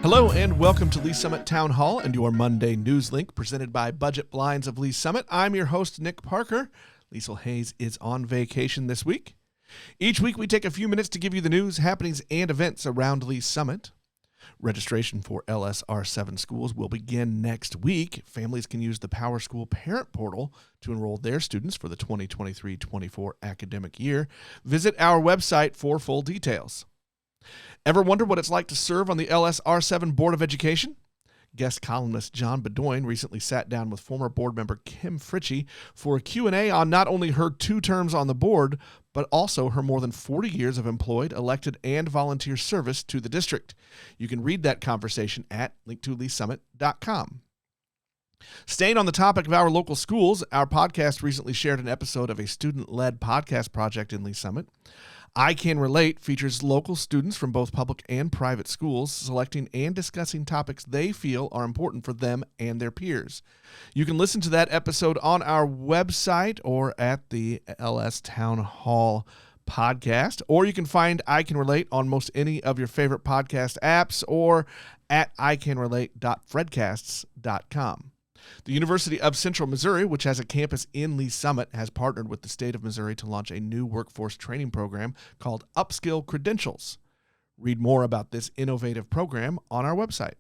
Hello and welcome to Lee's Summit Town Hall and your Monday NewsLink presented by Budget Blinds of Lee's Summit. I'm your host, Nick Parker. Liesl Hayes is on vacation this week. Each week we take a few minutes to give you the news, happenings, and events around Lee's Summit. Registration for LSR7 Schools will begin next week. Families can use the Power School Parent Portal to enroll their students for the 2023-24 academic year. Visit our website for full details. Ever wonder what it's like to serve on the LSR7 Board of Education? Guest columnist John Bedoin recently sat down with former Board Member Kim Fritchie for a Q&A on not only her 2 terms on the board, but also her more than 40 years of employed, elected, and volunteer service to the district. You can read that conversation at linktoleesummit.com. Staying on the topic of our local schools, our podcast recently shared an episode of a student-led podcast project in Lee's Summit. I Can Relate features local students from both public and private schools selecting and discussing topics they feel are important for them and their peers. You can listen to that episode on our website or at the LS Town Hall podcast, or you can find I Can Relate on most any of your favorite podcast apps or at icanrelate.fredcasts.com. The University of Central Missouri, which has a campus in Lee's Summit, has partnered with the state of Missouri to launch a new workforce training program called Upskill Credentials. Read more about this innovative program on our website.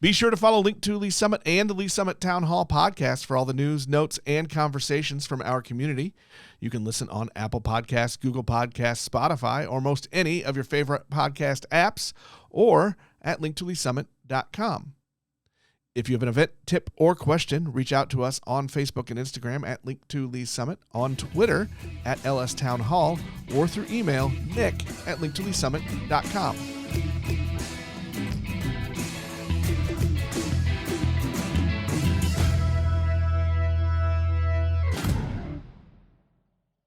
Be sure to follow Link to Lee's Summit and the Lee's Summit Town Hall podcast for all the news, notes, and conversations from our community. You can listen on Apple Podcasts, Google Podcasts, Spotify, or most any of your favorite podcast apps, or at linktoleesummit.com. If you have an event, tip, or question, reach out to us on Facebook and Instagram at Link to Lee's Summit, on Twitter at LS Town Hall, or through email nick@linktoleesummit.com.